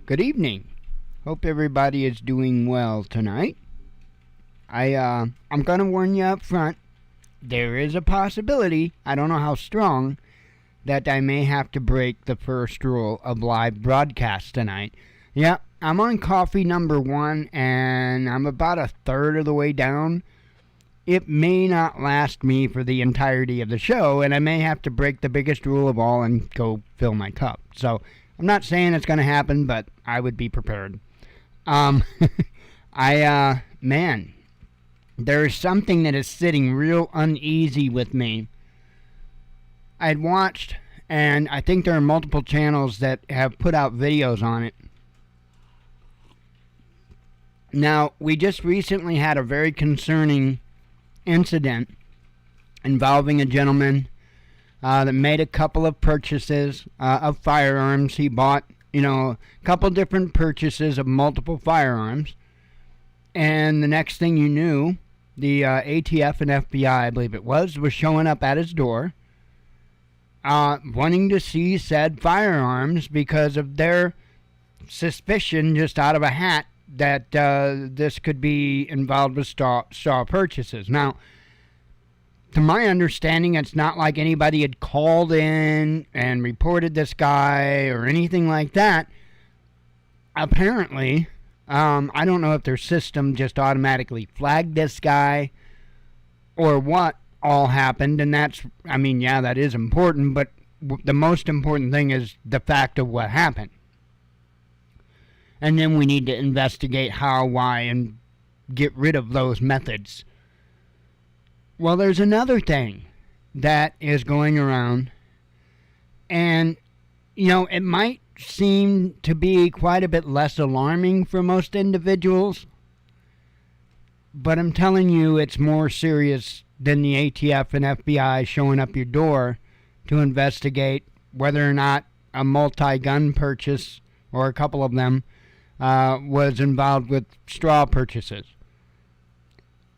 Good evening. Hope everybody is doing well tonight. I'm gonna warn you up front. There is a possibility, I don't know how strong, that I may have to break the first rule of live broadcast tonight. Yeah, I'm on coffee number 1 and I'm about a third of the way down. It may not last me for the entirety of the show, and I may have to break the biggest rule of all and go fill my cup. So I'm not saying it's going to happen, but I would be prepared. Man, there's something that is sitting real uneasy with me. I'd watched, and I think there are multiple channels that have put out videos on it. Now, we just recently had a very concerning incident involving a gentleman that made a couple of purchases of firearms. He bought, a couple different purchases of multiple firearms. And the next thing you knew, the ATF and FBI, I believe it was showing up at his door wanting to see said firearms because of their suspicion just out of a hat that this could be involved with straw purchases. Now, to my understanding, it's not like anybody had called in and reported this guy or anything like that. Apparently, I don't know if their system just automatically flagged this guy or what all happened, and that is important, but the most important thing is the fact of what happened. And then we need to investigate how, why, and get rid of those methods. Well, there's another thing that is going around, and, it might seem to be quite a bit less alarming for most individuals, but I'm telling you it's more serious than the ATF and FBI showing up your door to investigate whether or not a multi-gun purchase, or a couple of them, was involved with straw purchases.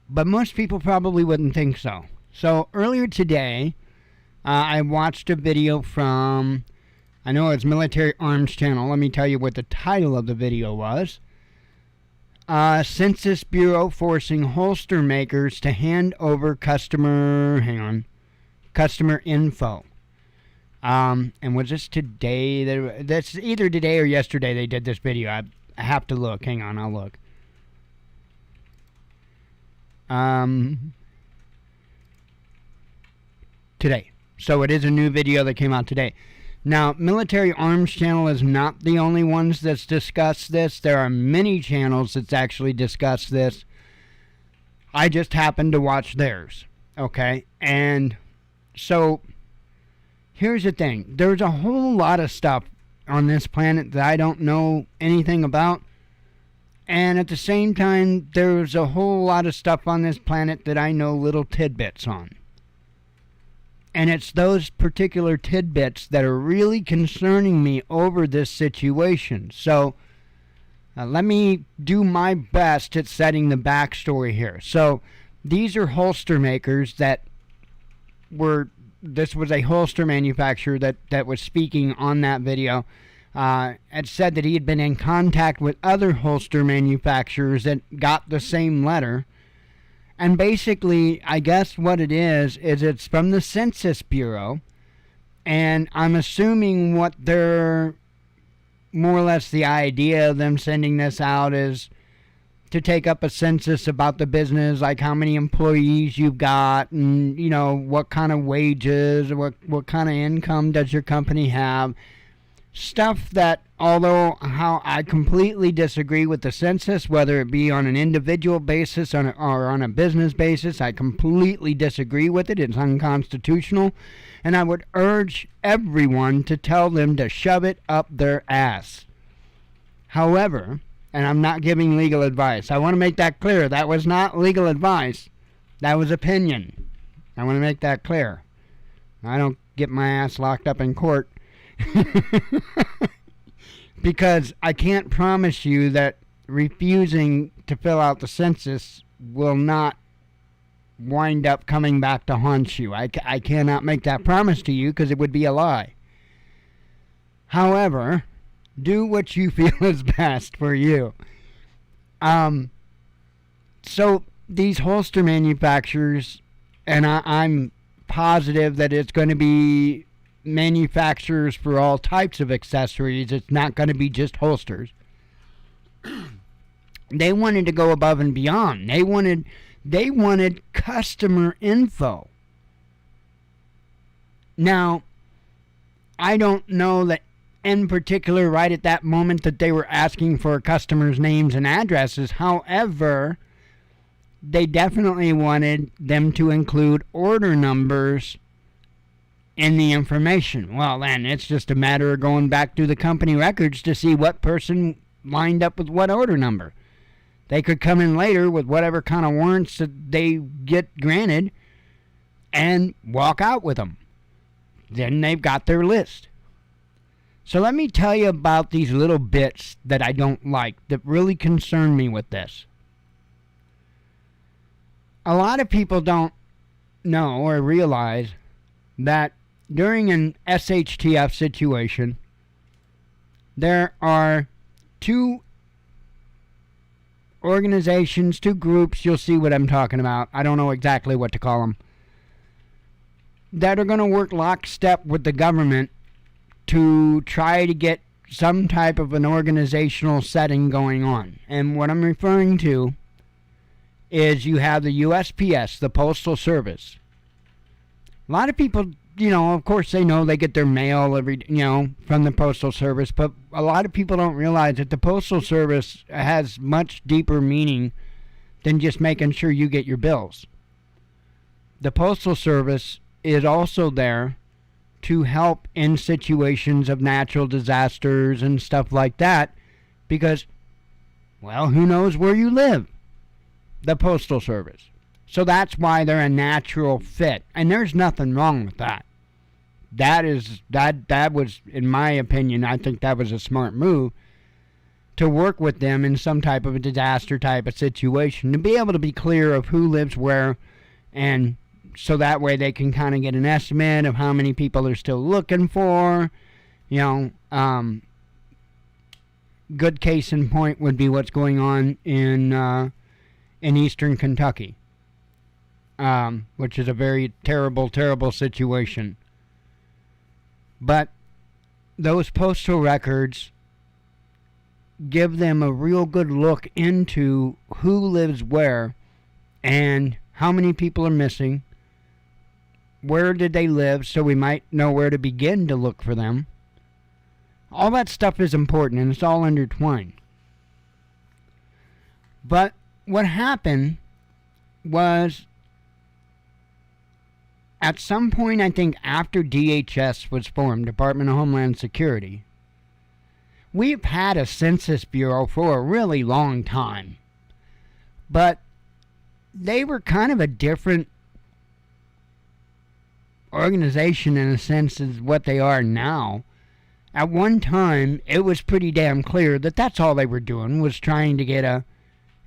But most people probably wouldn't think so. So earlier today, I watched a video from, I know it's Military Arms Channel. Let me tell you what the title of the video was. Census Bureau forcing holster makers to hand over customer info. And was this today? That's either today or yesterday they did this video. I have to look. Hang on, I'll look. Today. So it is a new video that came out today. Now, Military Arms Channel is not the only ones that's discussed this. There are many channels that's actually discussed this. I just happened to watch theirs. Okay? And so, here's the thing. There's a whole lot of stuff on this planet that I don't know anything about. And at the same time, there's a whole lot of stuff on this planet that I know little tidbits on. And it's those particular tidbits that are really concerning me over this situation. So, let me do my best at setting the backstory here. So, these are holster makers this was a holster manufacturer that was speaking on that video. Had said that he had been in contact with other holster manufacturers that got the same letter. And basically, I guess what it is it's from the Census Bureau. And I'm assuming what they're, more or less the idea of them sending this out is to take up a census about the business, like how many employees you've got, and, what kind of wages, what kind of income does your company have. Stuff that, although how I completely disagree with the census, whether it be on an individual basis or on a business basis, I completely disagree with it. It's unconstitutional. And I would urge everyone to tell them to shove it up their ass. However, and I'm not giving legal advice. I want to make that clear. That was not legal advice. That was opinion. I want to make that clear. I don't get my ass locked up in court. Because I can't promise you that refusing to fill out the census will not wind up coming back to haunt you. I cannot make that promise to you because it would be a lie. However, Do what you feel is best for you. So these holster manufacturers, and I'm positive that it's going to be manufacturers for all types of accessories. It's not going to be just holsters. They wanted to go above and beyond. They wanted customer info. Now, I don't know that in particular right at that moment that they were asking for customers' names and addresses. However, they definitely wanted them to include order numbers in the information. Well, then it's just a matter of going back through the company records to see what person lined up with what order number. They could come in later with whatever kind of warrants that they get granted and walk out with them. Then they've got their list. So let me tell you about these little bits that I don't like, that really concern me with this. A lot of people don't know or realize that during an SHTF situation, there are two organizations, two groups, you'll see what I'm talking about. I don't know exactly what to call them, that are going to work lockstep with the government to try to get some type of an organizational setting going on. And what I'm referring to is you have the USPS, the Postal Service. A lot of people, of course they know they get their mail from the Postal Service, but a lot of people don't realize that the Postal Service has much deeper meaning than just making sure you get your bills. The Postal Service is also there to help in situations of natural disasters and stuff like that, because, well, who knows where you live? The Postal Service. So that's why they're a natural fit, and there's nothing wrong with that. That was, in my opinion, I think that was a smart move to work with them in some type of a disaster type of situation, to be able to be clear of who lives where, and so that way they can kind of get an estimate of how many people they're still looking for. Good case in point would be what's going on in eastern Kentucky, which is a very terrible, terrible situation. But those postal records give them a real good look into who lives where and how many people are missing. Where did they live, so we might know where to begin to look for them. All that stuff is important, and it's all intertwined. But what happened was, at some point, I think after DHS was formed, Department of Homeland Security, we've had a Census Bureau for a really long time. But they were kind of a different organization in a sense as what they are now. At one time, it was pretty damn clear that that's all they were doing, was trying to get an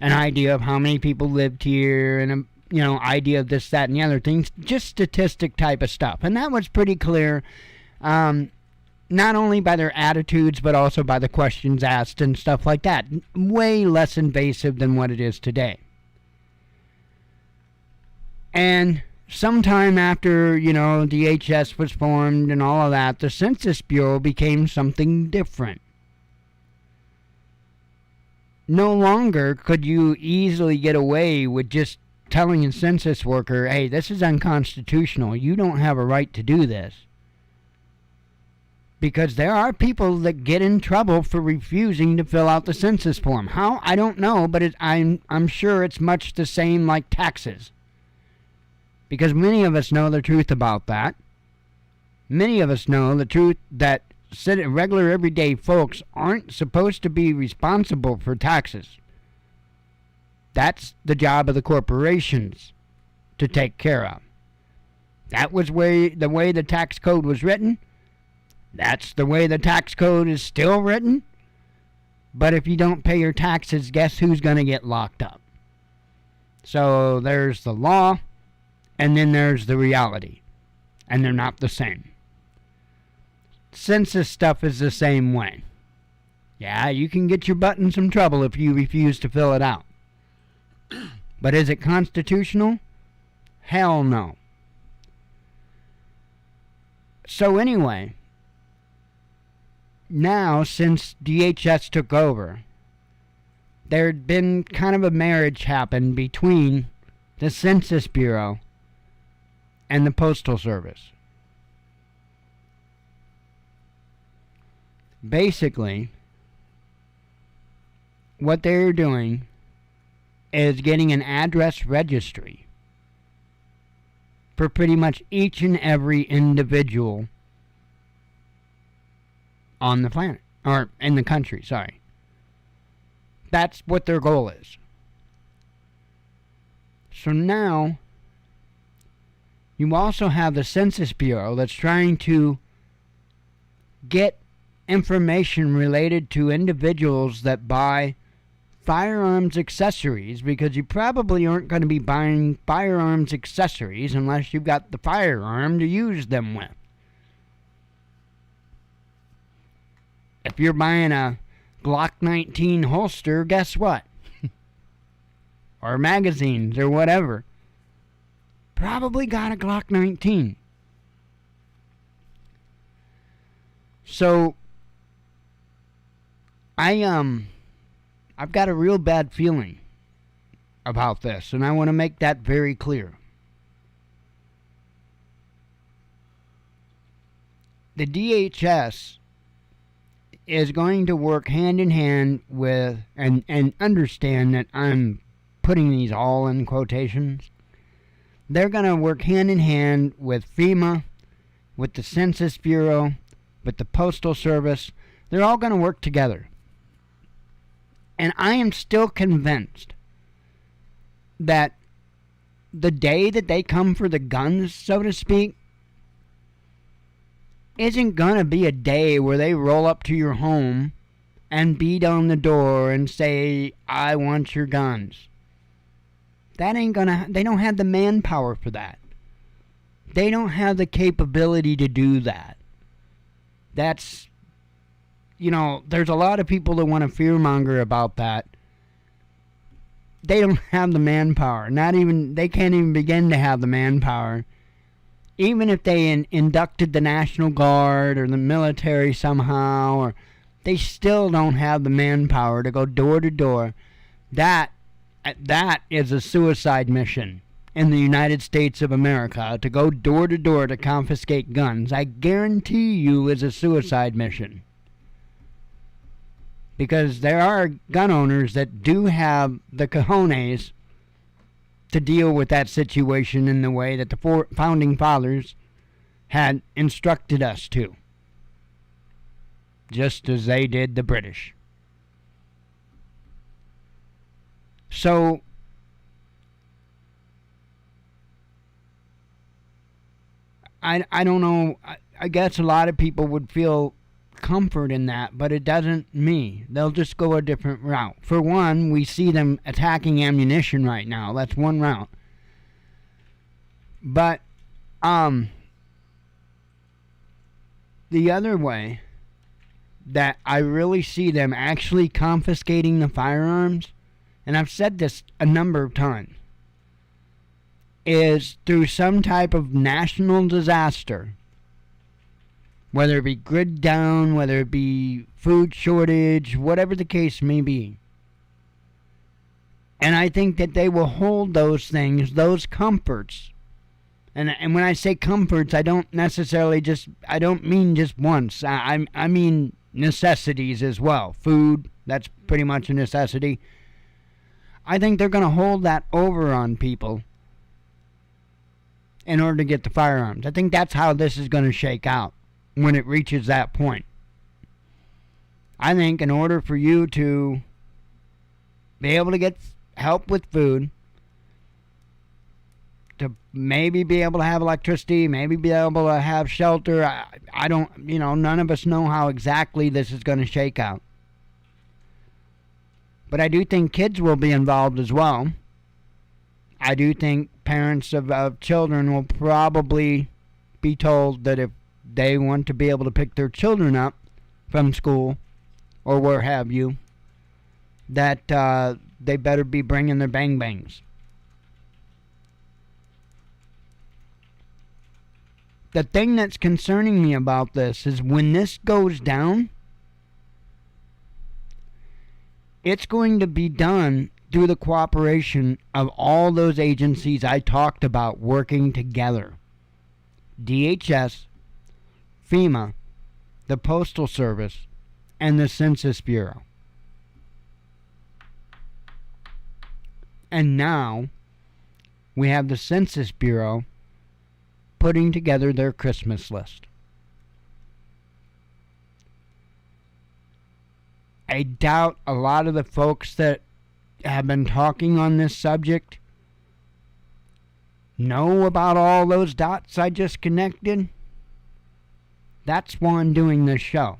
idea of how many people lived here and idea of this, that, and the other things, just statistic type of stuff. And that was pretty clear, not only by their attitudes, but also by the questions asked and stuff like that. Way less invasive than what it is today. And sometime after, DHS was formed and all of that, the Census Bureau became something different. No longer could you easily get away with just telling a census worker, hey, this is unconstitutional. You don't have a right to do this. Because there are people that get in trouble for refusing to fill out the census form. How? I don't know, but I'm sure it's much the same like taxes. Because many of us know the truth about that. Many of us know the truth that regular everyday folks aren't supposed to be responsible for taxes. That's the job of the corporations to take care of. That was the way the tax code was written. That's the way the tax code is still written. But if you don't pay your taxes, guess who's going to get locked up? So there's the law, and then there's the reality. And they're not the same. Census stuff is the same way. Yeah, you can get your butt in some trouble if you refuse to fill it out. But is it constitutional? Hell no. So anyway, now since DHS took over, there'd been kind of a marriage happen between the Census Bureau and the Postal Service. Basically, what they're doing is getting an address registry for pretty much each and every individual on the planet, or in the country, sorry. That's what their goal is. So now, you also have the Census Bureau that's trying to get information related to individuals that buy firearms accessories, because you probably aren't going to be buying firearms accessories unless you've got the firearm to use them with. If you're buying a Glock 19 holster, guess what? Or magazines or whatever. Probably got a Glock 19. So I've got a real bad feeling about this, and I want to make that very clear. The DHS is going to work hand in hand with, and understand that I'm putting these all in quotations. They're going to work hand in hand with FEMA, with the Census Bureau, with the Postal Service. They're all going to work together. And I am still convinced that the day that they come for the guns, so to speak, isn't going to be a day where they roll up to your home and beat on the door and say, I want your guns. That ain't gonna, they don't have the manpower for that. They don't have the capability to do that. That's, you know, there's a lot of people that want to fearmonger about that. They don't have the manpower. They can't even begin to have the manpower. Even if they inducted the National Guard or the military somehow, or they still don't have the manpower to go door to door. That is a suicide mission in the United States of America, to go door to door to confiscate guns. I guarantee you is a suicide mission. Because there are gun owners that do have the cojones to deal with that situation in the way that the founding fathers had instructed us to. Just as they did the British. So, I don't know. I guess a lot of people would feel comfort in that, but it doesn't me. They'll just go a different route. For one, we see them attacking ammunition right now. That's one route. But the other way that I really see them actually confiscating the firearms, and I've said this a number of times, is through some type of national disaster. Whether it be grid down, whether it be food shortage, whatever the case may be. And I think that they will hold those things, those comforts. And when I say comforts, I don't mean just once. I mean necessities as well. Food, that's pretty much a necessity. I think they're going to hold that over on people in order to get the firearms. I think that's how this is going to shake out when it reaches that point. I think in order for you to be able to get help with food, to maybe be able to have electricity, maybe be able to have shelter, I don't, none of us know how exactly this is going to shake out. But I do think kids will be involved as well. I do think parents of children will probably be told that if they want to be able to pick their children up from school or where have you, that they better be bringing their bang-bangs. The thing that's concerning me about this is when this goes down, it's going to be done through the cooperation of all those agencies I talked about working together. DHS, FEMA, the Postal Service, and the Census Bureau. And now we have the Census Bureau putting together their Christmas list. I doubt a lot of the folks that have been talking on this subject know about all those dots I just connected. That's why I'm doing this show.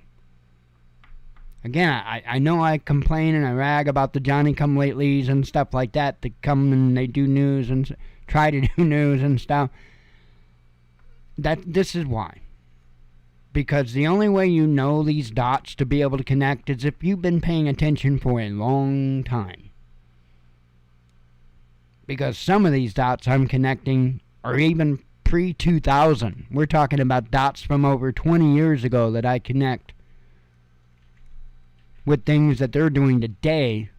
Again, I know I complain and I rag about the Johnny-come-latelys and stuff like that come and they do news and try to do news and stuff. This is why. Because the only way you know these dots to be able to connect is if you've been paying attention for a long time. Because some of these dots I'm connecting are even pre-2000. We're talking about dots from over 20 years ago that I connect with things that they're doing today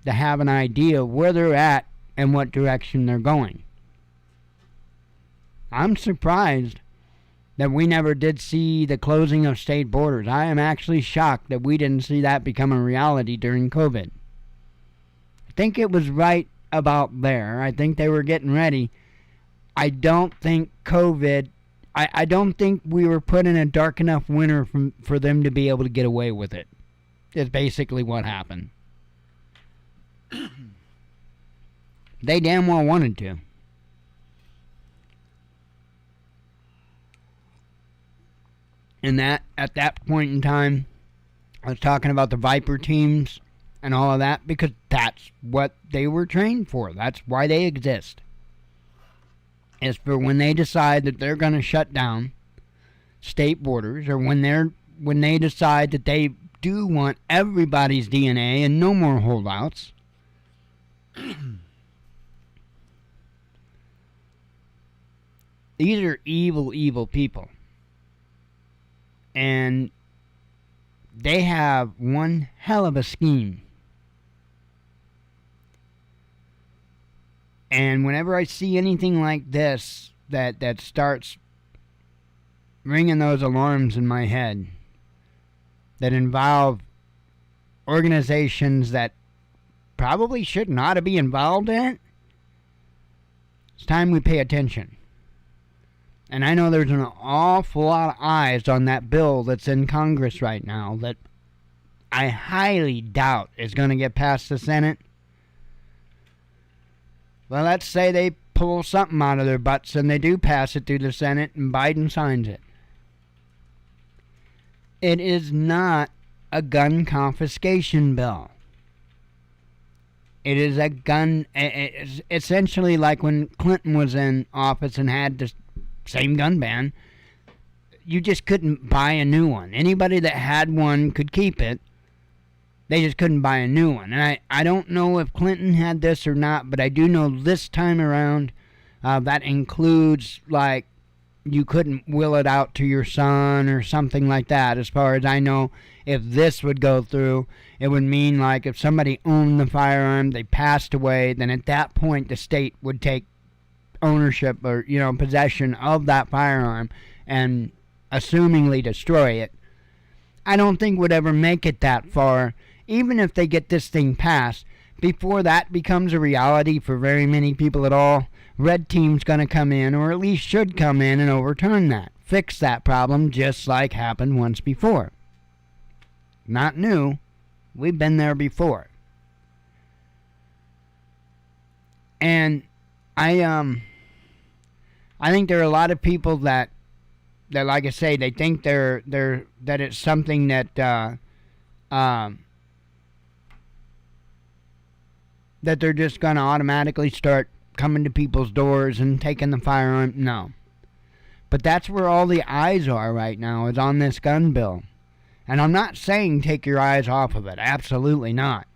to have an idea of where they're at and what direction they're going. I'm surprised that we never did see the closing of state borders. I am actually shocked that we didn't see that become a reality during COVID. I think it was right about there. I think they were getting ready. I don't think COVID... I don't think we were put in a dark enough winter for them to be able to get away with it. Is basically what happened. They damn well wanted to. And that, at that point in time, I was talking about the Viper teams and all of that because that's what they were trained for. That's why they exist. Is for when they decide that they're going to shut down state borders, or when they decide that they do want everybody's DNA and no more holdouts. These are evil, evil people. And they have one hell of a scheme. And whenever I see anything like this that starts ringing those alarms in my head that involve organizations that probably should not be involved in it, it's time we pay attention. And I know there's an awful lot of eyes on that bill that's in Congress right now that I highly doubt is going to get past the Senate. Well, let's say they pull something out of their butts and they do pass it through the Senate and Biden signs it. It is not a gun confiscation bill. It is a gun... It's essentially like when Clinton was in office and had the same gun ban. You just couldn't buy a new one. Anybody that had one could keep it. They just couldn't buy a new one. And I don't know if Clinton had this or not, but I do know this time around that includes, like, you couldn't will it out to your son or something like that. As far as I know, if this would go through, it would mean, like, if somebody owned the firearm, they passed away, then at that point the state would take ownership or, possession of that firearm and assumingly destroy it. I don't think would ever make it that far, even if they get this thing passed. Before that becomes a reality for very many people at all, red team's going to come in, or at least should come in and overturn that. Fix that problem just like happened once before. Not new. We've been there before. And I think there are a lot of people that like I say, they think that it's something that that they're just going to automatically start coming to people's doors and taking the firearm. No. But that's where all the eyes are right now, is on this gun bill. And I'm not saying take your eyes off of it. Absolutely not.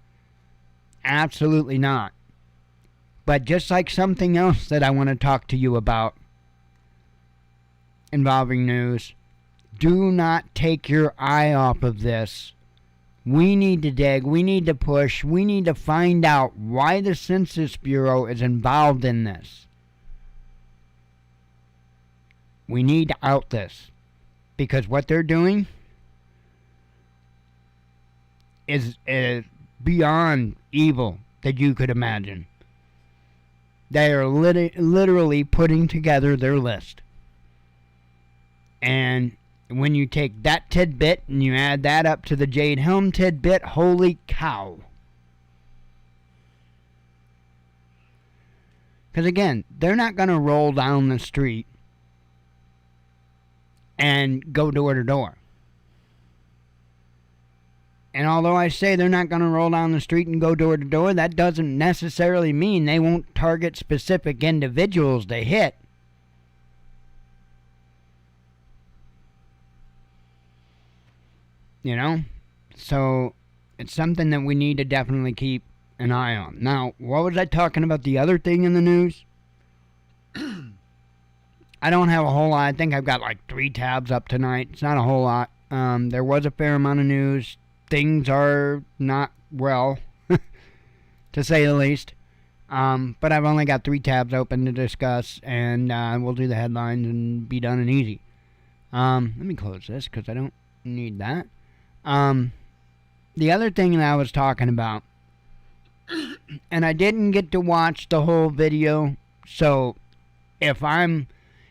Absolutely not. But just like something else that I want to talk to you about involving news, do not take your eye off of this. We need to dig, we need to push, we need to find out why the Census Bureau is involved in this. We need to out this. Because what they're doing is beyond evil that you could imagine. They are literally putting together their list. And when you take that tidbit and you add that up to the Jade Helm tidbit, holy cow. Because again, they're not going to roll down the street and go door to door. And although I say they're not going to roll down the street and go door to door, that doesn't necessarily mean they won't target specific individuals they hit. You know? So, it's something that we need to definitely keep an eye on. Now, what was I talking about the other thing in the news? I don't have a whole lot. I think I've got like 3 tabs up tonight. It's not a whole lot. There was a fair amount of news. Things are not well, to say the least. But I've only got 3 tabs open to discuss, and we'll do the headlines and be done and easy. Let me close this because I don't need that. The other thing that I was talking about, and I didn't get to watch the whole video, so if I'm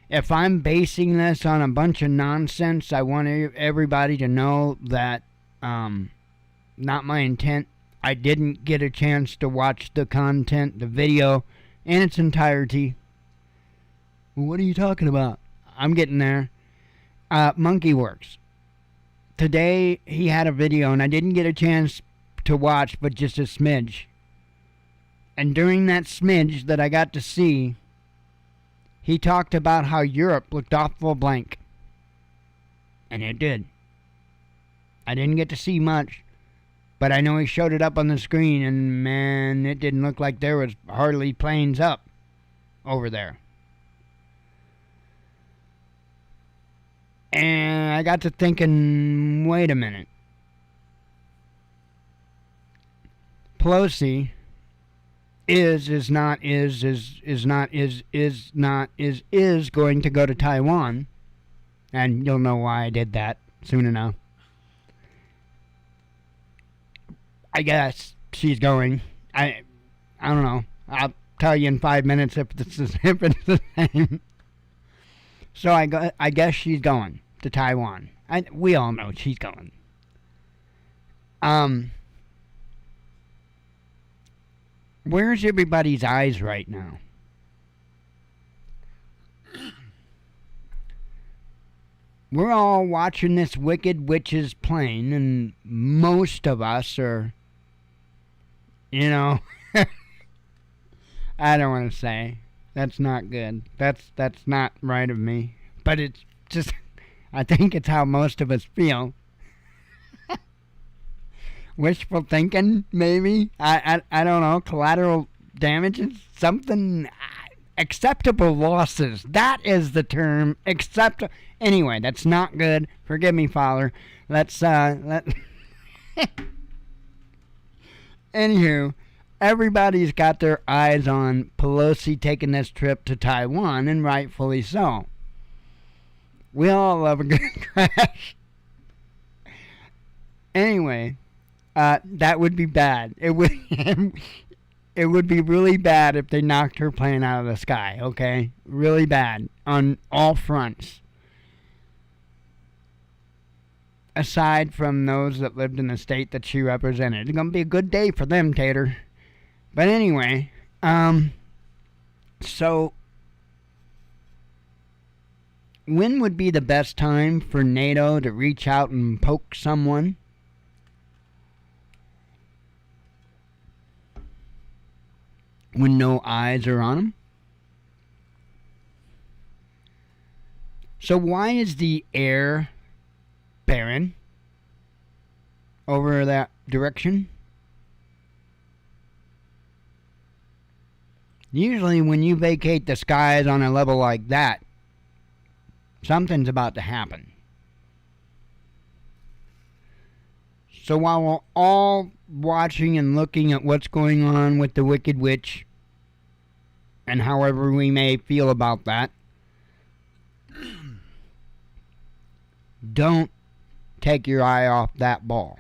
basing this on a bunch of nonsense, I want everybody to know that not my intent. I didn't get a chance to watch the content, the video, in its entirety. What are you talking about? I'm getting there. Monkeyworks. Today, he had a video, and I didn't get a chance to watch, but just a smidge. And during that smidge that I got to see, he talked about how Europe looked awful blank. And it did. I didn't get to see much, but I know he showed it up on the screen, and man, it didn't look like there was hardly planes up over there. And I got to thinking, wait a minute. Pelosi is going to go to Taiwan. And you'll know why I did that soon enough. I guess she's going. I don't know. I'll tell you in 5 minutes if it's the same. So I guess she's going to Taiwan. We all know she's going. Where's everybody's eyes right now? We're all watching this Wicked Witches plane, and most of us are, you know, I don't want to say. That's not good. That's not right of me. But it's just, I think it's how most of us feel. Wishful thinking, maybe. I don't know. Collateral damages, something. Acceptable losses. That is the term. Anyway, that's not good. Forgive me, Father. Anywho, everybody's got their eyes on Pelosi taking this trip to Taiwan, and rightfully so. We all love a good crash. Anyway, that would be bad. It would be really bad if they knocked her plane out of the sky, okay? Really bad on all fronts. Aside from those that lived in the state that she represented. It's going to be a good day for them, Tater. But anyway, so when would be the best time for NATO to reach out and poke someone? When no eyes are on them? So why is the heir barren? over that direction. Usually when you vacate the skies on a level like that, something's about to happen. So while we're all watching and looking at what's going on with the Wicked Witch, and however we may feel about that, don't take your eye off that ball.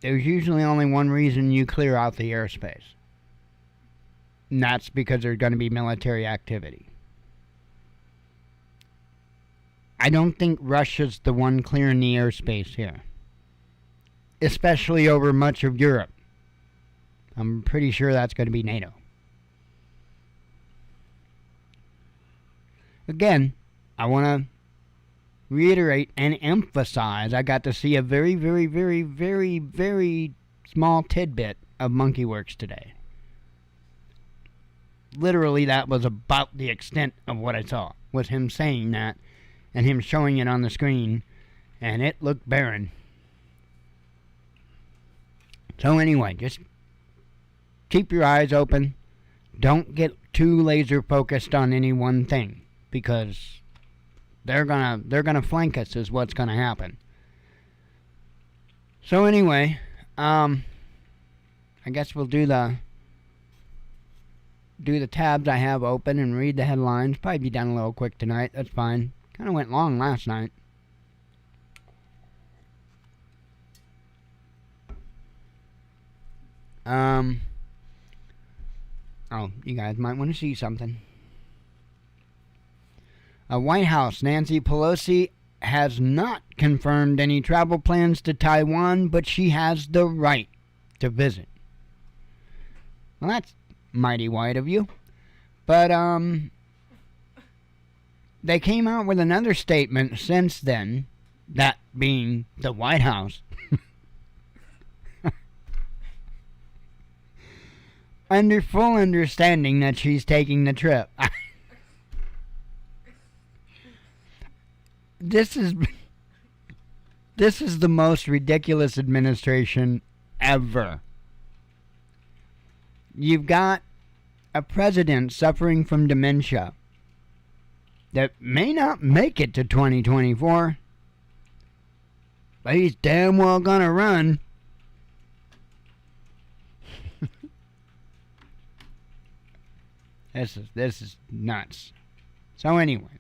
There's usually only one reason you clear out the airspace. And that's because there's going to be military activity. I don't think Russia's the one clearing the airspace here. Especially over much of Europe. I'm pretty sure that's going to be NATO. Again, I want to reiterate and emphasize I got to see a very, very, very, very, very small tidbit of Monkey Works today. Literally, that was about the extent of what I saw, was him saying that and him showing it on the screen, and it looked barren. So anyway, just keep your eyes open. Don't get too laser focused on any one thing, because they're gonna flank us is what's gonna happen. So anyway, I guess we'll do the tabs I have open and read the headlines. Probably be done a little quick tonight. That's fine. Kind of went long last night. Oh, you guys might want to see something. White House, Nancy Pelosi has not confirmed any travel plans to Taiwan, but she has the right to visit. Well, that's mighty white of you. But, they came out with another statement since then, that being the White House, under full understanding that she's taking the trip. This is the most ridiculous administration ever. You've got a president suffering from dementia that may not make it to 2024, but he's damn well gonna run. This is nuts. So anyway,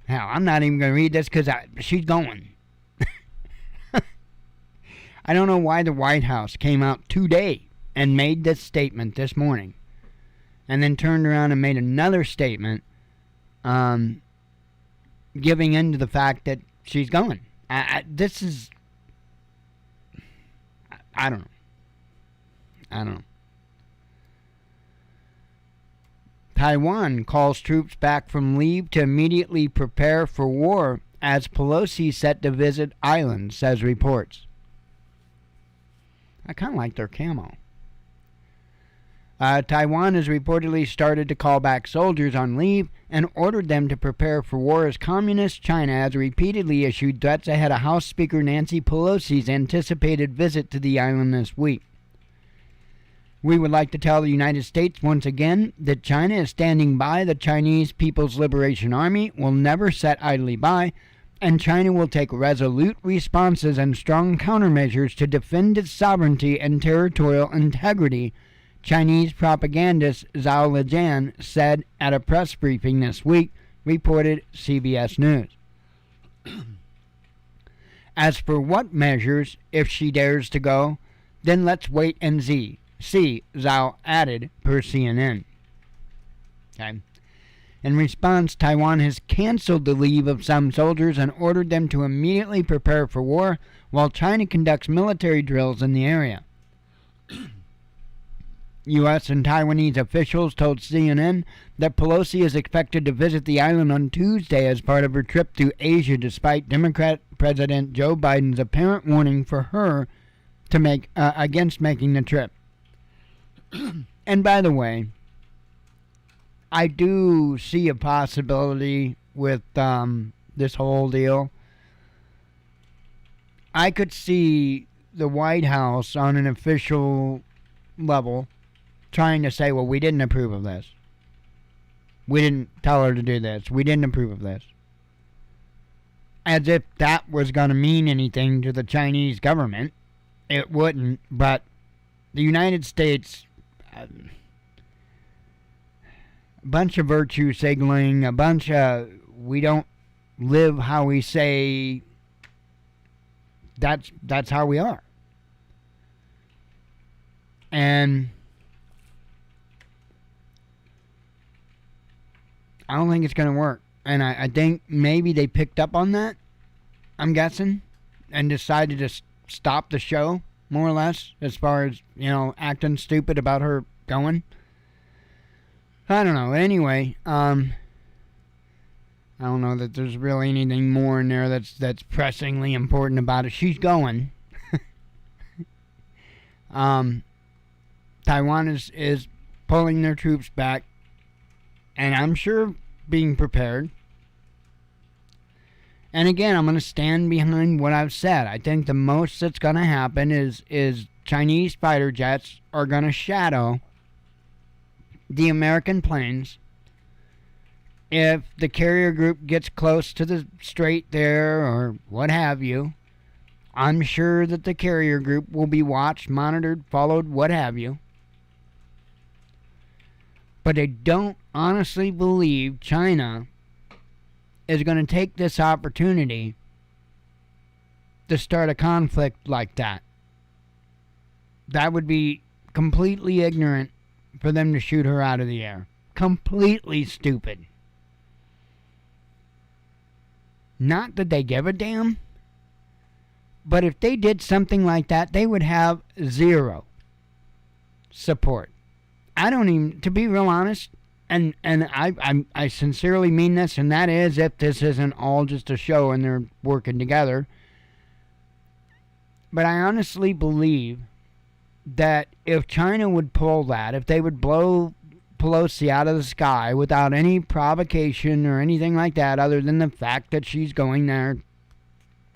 hell, I'm not even gonna read this because she's going. I don't know why the White House came out today and made this statement this morning, and then turned around and made another statement, giving in to the fact that she's going. I don't know. Taiwan calls troops back from leave to immediately prepare for war as Pelosi set to visit island, says reports. I kind of like their camo. Taiwan has reportedly started to call back soldiers on leave and ordered them to prepare for war as Communist China has repeatedly issued threats ahead of House Speaker Nancy Pelosi's anticipated visit to the island this week. We would like to tell the United States once again that China is standing by the Chinese People's Liberation Army, will never sit idly by, and China will take resolute responses and strong countermeasures to defend its sovereignty and territorial integrity, Chinese propagandist Zhao Lijian said at a press briefing this week, reported CBS News. As for what measures, if she dares to go, then let's wait and see, Zhao added per CNN. Okay. In response, Taiwan has canceled the leave of some soldiers and ordered them to immediately prepare for war while China conducts military drills in the area. U.S. and Taiwanese officials told CNN that Pelosi is expected to visit the island on Tuesday as part of her trip to Asia, despite Democrat President Joe Biden's apparent warning for her to against making the trip. And by the way, I do see a possibility with this whole deal. I could see the White House on an official level trying to say, well, we didn't approve of this. We didn't tell her to do this. We didn't approve of this. As if that was going to mean anything to the Chinese government. It wouldn't, but the United States, a bunch of virtue signaling, a bunch of we don't live how we say. That's how we are. And I don't think it's going to work. And I think maybe they picked up on that, I'm guessing, and decided to stop the show, more or less, as far as, acting stupid about her going. I don't know. Anyway, I don't know that there's really anything more in there that's pressingly important about it. She's going. Taiwan is pulling their troops back, and I'm sure being prepared. And again, I'm going to stand behind what I've said. I think the most that's going to happen is Chinese fighter jets are going to shadow the American planes. If the carrier group gets close to the strait there or what have you, I'm sure that the carrier group will be watched, monitored, followed, what have you. But I don't honestly believe China is going to take this opportunity to start a conflict like that. That would be completely ignorant for them to shoot her out of the air. Completely stupid. Not that they give a damn, but if they did something like that, they would have zero support. I don't even, to be real honest, and I sincerely mean this, and that is if this isn't all just a show and they're working together. But I honestly believe that if China would pull that, if they would blow Pelosi out of the sky without any provocation or anything like that, other than the fact that she's going there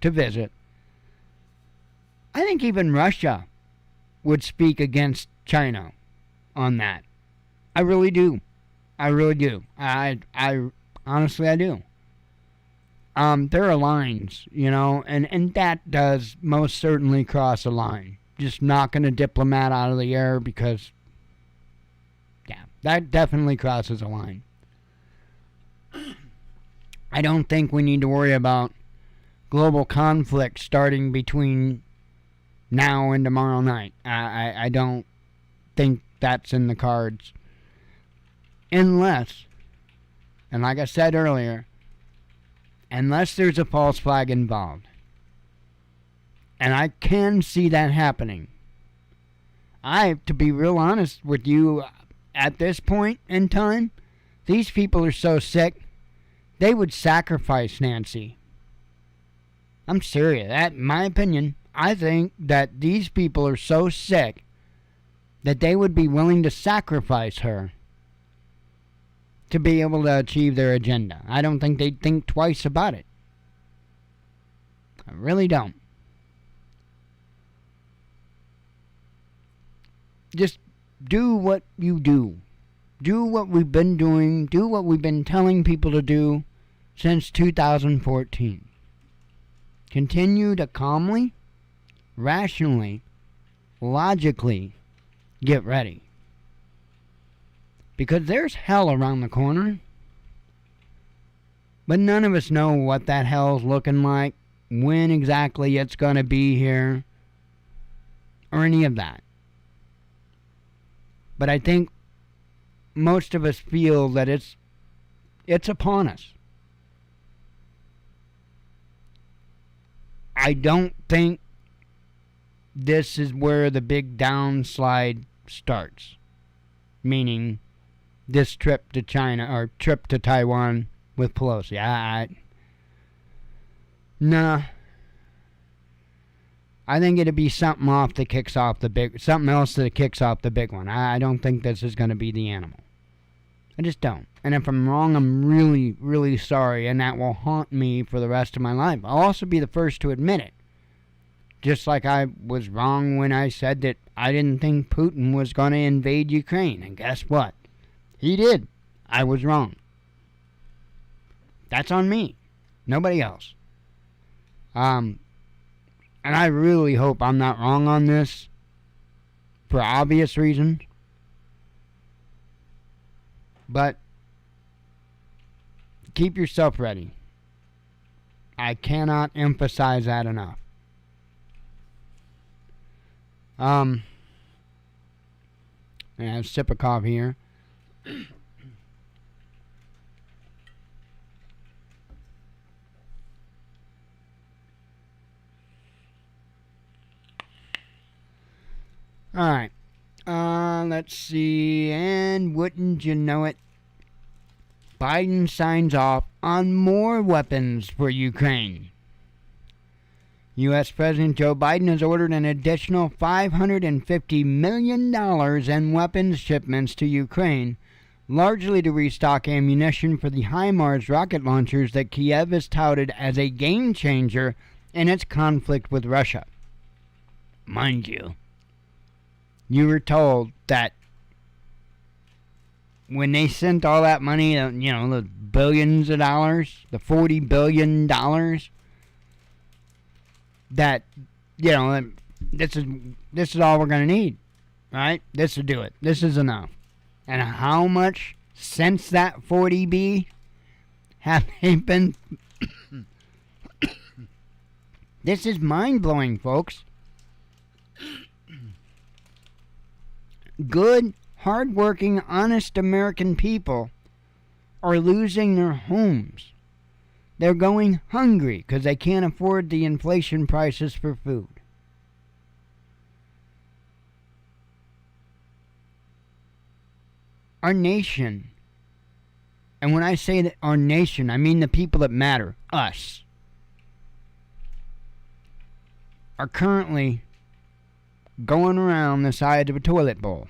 to visit, I think even Russia would speak against China on that. I really do. I really do. I honestly, I do. There are lines, and that does most certainly cross a line. Just knocking a diplomat out of the air because, yeah, that definitely crosses a line. I don't think we need to worry about global conflict starting between now and tomorrow night. I don't think that's in the cards. Unless, and like I said earlier, unless there's a false flag involved. And I can see that happening. To be real honest with you, at this point in time, these people are so sick, they would sacrifice Nancy. I'm serious. In my opinion, I think that these people are so sick that they would be willing to sacrifice her to be able to achieve their agenda. I don't think they'd think twice about it. I really don't. Just do what you do. Do what we've been doing. Do what we've been telling people to do since 2014. Continue to calmly, rationally, logically get ready. Because there's hell around the corner. But none of us know what that hell's looking like, when exactly it's going to be here, or any of that. But I think most of us feel that it's upon us. I don't think this is where the big downslide starts. Meaning this trip to China or trip to Taiwan with Pelosi. Nah. I think it'd be something else that kicks off the big one. I don't think this is going to be the animal. I just don't. And if I'm wrong, I'm really, really sorry, and that will haunt me for the rest of my life. I'll also be the first to admit it. Just like I was wrong when I said that I didn't think Putin was going to invade Ukraine. And guess what? He did. I was wrong. That's on me. Nobody else. And I really hope I'm not wrong on this. For obvious reasons. But keep yourself ready. I cannot emphasize that enough. And a sip of coffee here. Alright. Let's see. And wouldn't you know it? Biden signs off on more weapons for Ukraine. U.S. President Joe Biden has ordered an additional $550 million in weapons shipments to Ukraine, largely to restock ammunition for the HIMARS rocket launchers that Kiev has touted as a game changer in its conflict with Russia. Mind you, you were told that when they sent all that money, the billions of dollars, the $40 billion, that, this is all we're going to need, right? This will do it. This is enough. And how much since that 40B have they been? This is mind-blowing, folks. Good, hard-working, honest American people are losing their homes. They're going hungry because they can't afford the inflation prices for food. Our nation, and when I say that our nation, I mean the people that matter, us, are currently going around the side of a toilet bowl.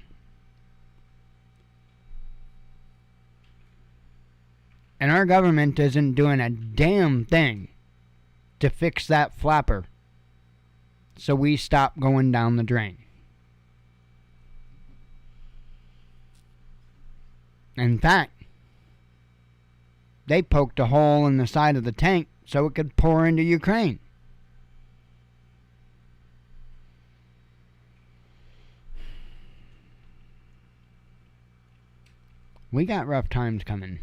And our government isn't doing a damn thing to fix that flapper so we stop going down the drain. In fact, they poked a hole in the side of the tank so it could pour into Ukraine. We got rough times coming.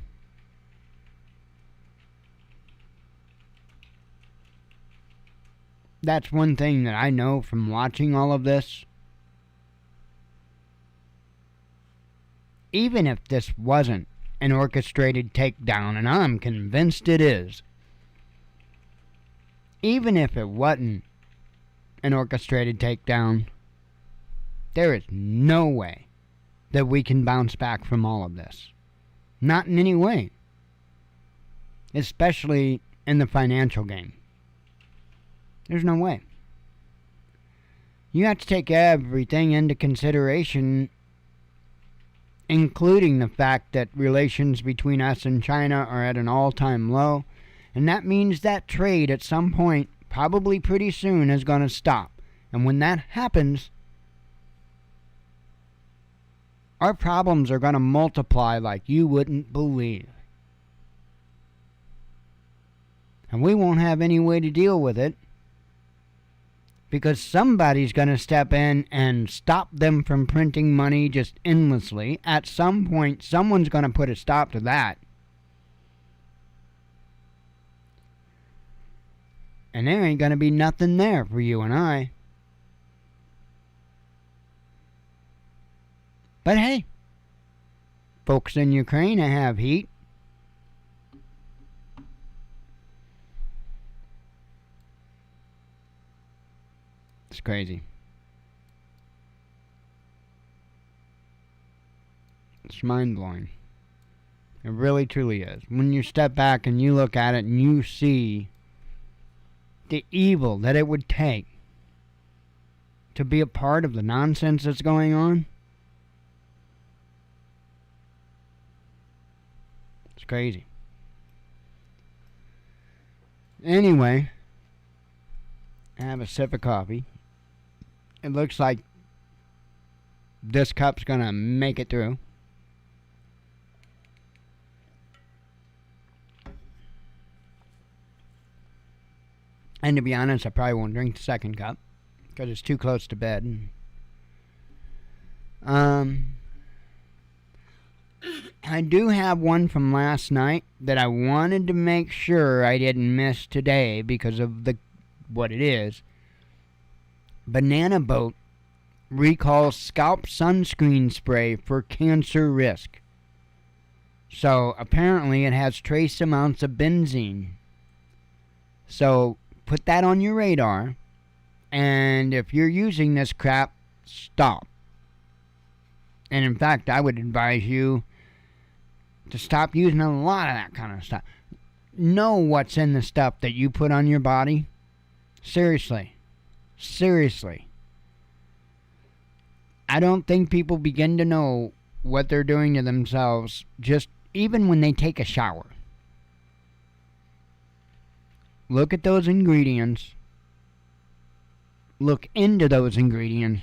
That's one thing that I know from watching all of this. Even if this wasn't an orchestrated takedown, and I'm convinced it is, even if it wasn't an orchestrated takedown, there is no way that we can bounce back from all of this. Not in any way. Especially in the financial game. There's no way. You have to take everything into consideration, including the fact that relations between us and China are at an all-time low, and that means that trade at some point, probably pretty soon, is going to stop. And when that happens, our problems are going to multiply like you wouldn't believe. And we won't have any way to deal with it, because somebody's going to step in and stop them from printing money just endlessly. At some point, someone's going to put a stop to that. And there ain't going to be nothing there for you and I. But hey, folks in Ukraine have heat. It's crazy. It's mind-blowing. It really, truly is. When you step back and you look at it and you see the evil that it would take to be a part of the nonsense that's going on, crazy. Anyway, I have a sip of coffee. It looks like this cup's gonna make it through. And to be honest, I probably won't drink the second cup because it's too close to bed. I do have one from last night that I wanted to make sure I didn't miss today because of what it is. Banana Boat recalls scalp sunscreen spray for cancer risk. So apparently it has trace amounts of benzene. So put that on your radar, and if you're using this crap, stop. And in fact, I would advise you to stop using a lot of that kind of stuff. Know what's in the stuff that you put on your body. Seriously. I don't think people begin to know what they're doing to themselves just even when they take a shower. Look at those ingredients. Look into those ingredients.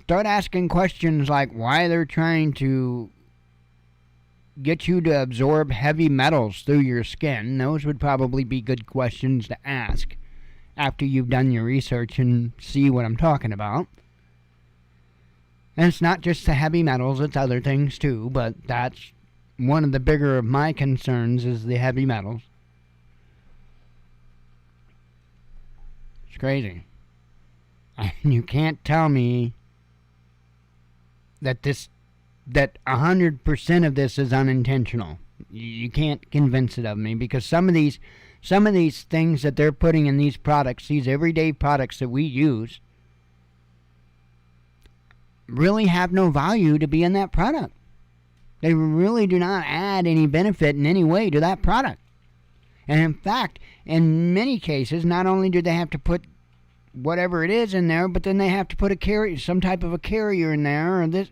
Start asking questions like why they're trying to get you to absorb heavy metals through your skin. Those would probably be good questions to ask after you've done your research and see what I'm talking about. And it's not just the heavy metals, it's other things too, but that's one of the bigger of my concerns is the heavy metals. It's crazy. And you can't tell me that 100% of this is unintentional. You can't convince it of me because some of these things that they're putting in these products, these everyday products that we use, really have no value to be in that product. They really do not add any benefit in any way to that product. And in fact, in many cases, not only do they have to put whatever it is in there, but then they have to put some type of a carrier in there, or this,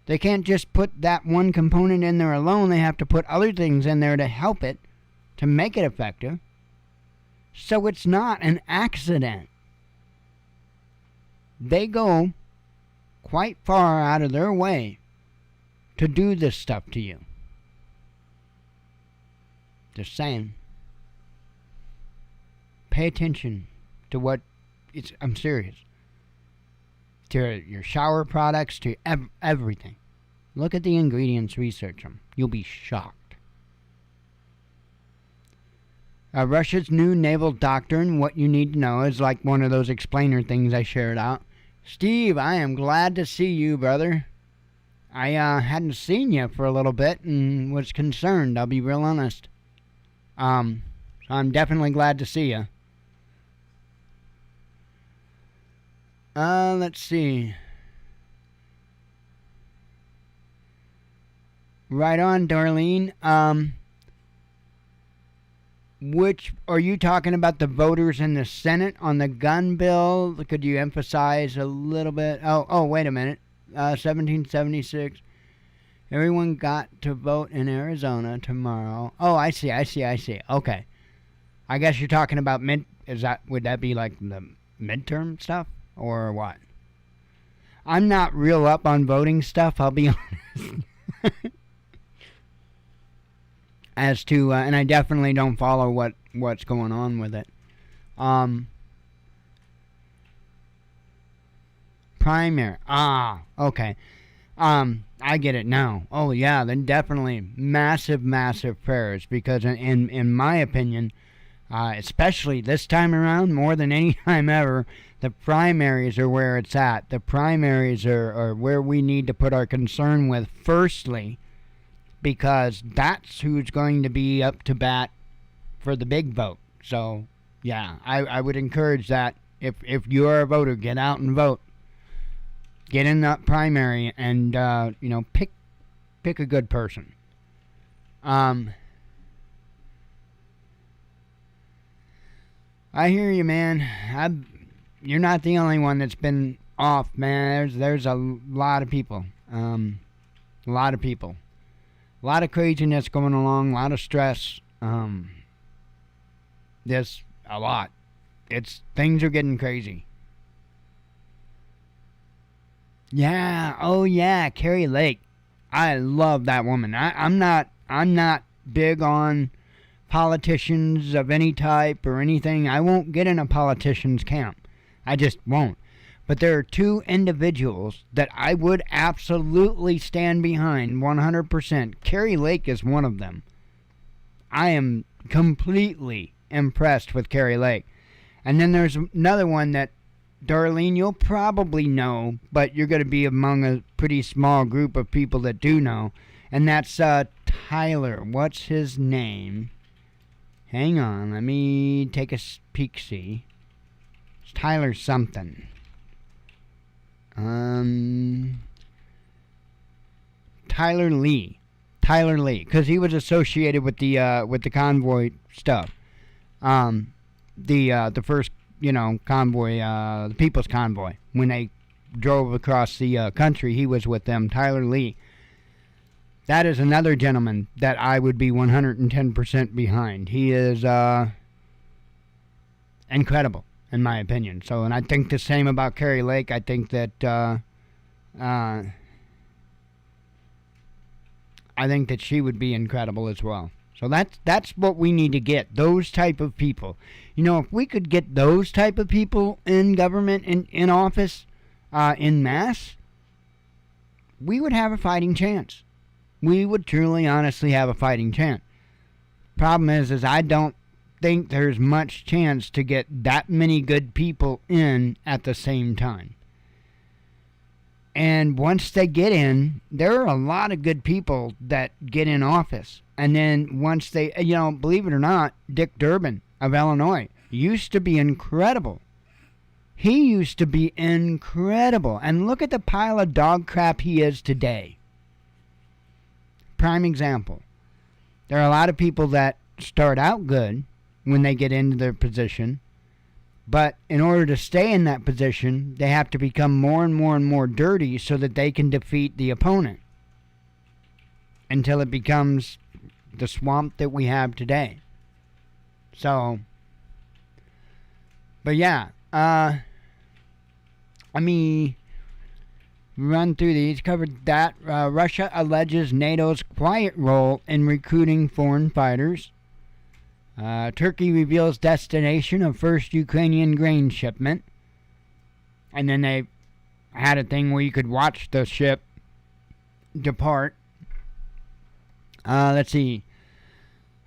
they can't just put that one component in there alone. They have to put other things in there to help it, to make it effective. So it's not an accident. They go quite far out of their way to do this stuff to you. Just saying. Pay attention to what I'm serious. To your shower products, to everything. Look at the ingredients, research them. You'll be shocked. Russia's new naval doctrine, what you need to know, is like one of those explainer things I shared out. Steve, I am glad to see you, brother. I hadn't seen you for a little bit and was concerned, I'll be real honest. So I'm definitely glad to see you. Let's see. Right on, Darlene. Which are you talking about? The voters in the Senate on the gun bill? Could you emphasize a little bit? Oh, wait a minute. 1776. Everyone got to vote in Arizona tomorrow. Oh, I see. Okay. I guess you're talking about would that be like the midterm stuff or what? I'm not real up on voting stuff, I'll be honest. As to, and I definitely don't follow what's going on with it. Primary. Okay. I get it now. Oh yeah, then definitely massive prayers, because in my opinion, especially this time around, more than any time ever, the primaries are where it's at. The primaries are where we need to put our concern with firstly, because that's who's going to be up to bat for the big vote. So yeah, I would encourage that. If you're a voter, get out and vote. Get in that primary and pick a good person. I hear you, man. You're not the only one that's been off, man. There's a lot of people. A lot of craziness going along, a lot of stress. There's a lot. Things are getting crazy. Yeah, oh yeah, Carrie Lake. I love that woman. I'm not big on politicians of any type or anything. I won't get in a politician's camp. I just won't. But there are two individuals that I would absolutely stand behind 100%. Carrie Lake is one of them. I am completely impressed with Carrie Lake. And then there's another one that, Darlene, you'll probably know, but you're going to be among a pretty small group of people that do know. And that's Tyler. What's his name? Hang on. Let me take a peek-see. It's Tyler something. Tyler Lee, because he was associated with the convoy stuff. The first, convoy, the People's Convoy, when they drove across the country, he was with them. Tyler Lee. That is another gentleman that I would be 110% behind. He is incredible, in my opinion. So, and I think the same about Carrie Lake. I think that she would be incredible as well. So that's what we need to get, those type of people. If we could get those type of people in government, in office, in mass, we would have a fighting chance. We would truly, honestly have a fighting chance. Problem is I don't think there's much chance to get that many good people in at the same time. And once they get in, there are a lot of good people that get in office. And then once they, believe it or not, Dick Durbin of Illinois used to be incredible. He used to be incredible. And look at the pile of dog crap he is today. Prime example. There are a lot of people that start out good when they get into their position, but in order to stay in that position, they have to become more and more and more dirty so that they can defeat the opponent until it becomes the swamp that we have today. So, but yeah, run through these. Covered that. Russia alleges NATO's quiet role in recruiting foreign fighters. Turkey reveals destination of first Ukrainian grain shipment. And then they had a thing where you could watch the ship depart. Let's see.